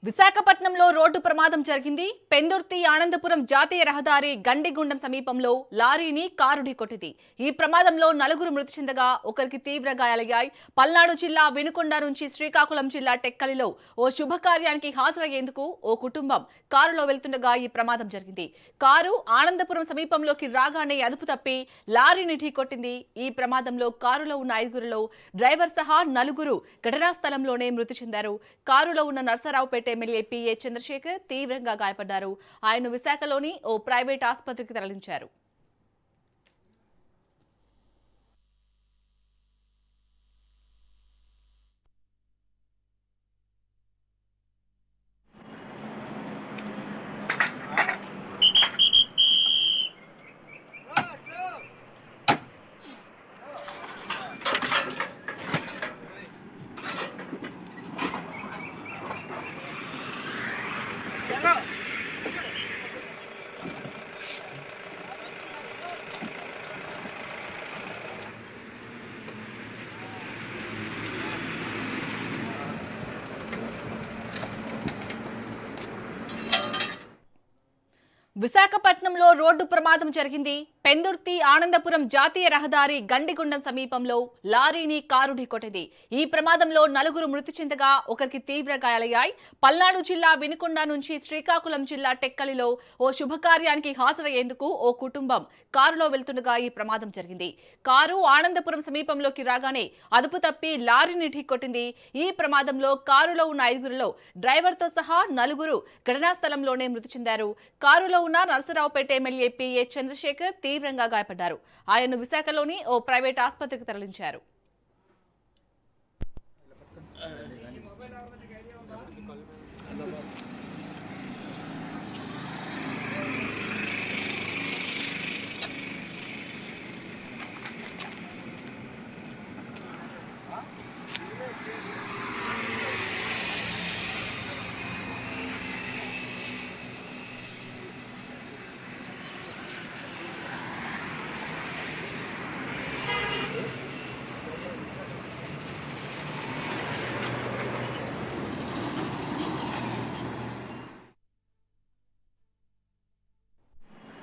విశాఖపట్నంలో రోడ్డు ప్రమాదం జరిగింది. పెందుర్తి ఆనందపురం జాతీయ రహదారి గండిగుండం సమీపంలో లారీని కారు ఢీకొట్టింది. ఈ ప్రమాదంలో నలుగురు మృతి చెందగా ఒకరికి తీవ్ర గాయాలయ్యాయి. పల్నాడు జిల్లా వినుకొండ నుంచి శ్రీకాకుళం జిల్లా టెక్కలిలో ఓ శుభకార్యానికి హాజరయ్యేందుకు ఓ కుటుంబం కారులో వెళ్తుండగా ఈ ప్రమాదం జరిగింది. కారు ఆనందపురం సమీపంలోకి రాగానే అదుపు తప్పి లారీని ఢీకొట్టింది. ఈ ప్రమాదంలో కారులో ఉన్న 5గురిలో డ్రైవర్ సహా నలుగురు ఘటనా స్థలంలోనే మృతి చెందారు. కారులో ఉన్న నర్సరావుపేట ఎమ్మెల్యే పిఏ చంద్రశేఖర్ తీవ్రంగా గాయపడ్డారు. ఆయన్ను విశాఖలోని ఓ ప్రైవేట్ ఆసుపత్రికి తరలించారు. విశాఖపట్నంలో రోడ్డు ప్రమాదం జరిగింది. పెందుర్తి ఆనందపురం జాతీయ రహదారి గండిగుండం సమీపంలో లారీని కారు ఢీకొట్టింది. ఈ ప్రమాదంలో నలుగురు మృతి చెందగా ఒకరికి తీవ్ర గాయాలయ్యాయి. పల్నాడు జిల్లా వినుకొండ నుంచి శ్రీకాకుళం జిల్లా టెక్కలిలో ఓ శుభకార్యానికి హాజరయ్యేందుకు ఓ కుటుంబం కారులో వెళ్తుండగా ఈ ప్రమాదం జరిగింది. కారు ఆనందపురం సమీపంలోకి రాగానే అదుపు తప్పి లారీని ఢీకొట్టింది. ఈ ప్రమాదంలో కారులో ఉన్న 5గురిలో డ్రైవర్తో సహా నలుగురు ఘటనా స్థలంలోనే మృతి చెందారు. కారులో ఉన్న నర్సరావుపేట ఎమ్మెల్యే పిఏ చంద్రశేఖర్ తీవ్రంగా గాయపడ్డారు. ఆయన్ను విశాఖలోని ఓ ప్రైవేట్ ఆసుపత్రికి తరలించారు.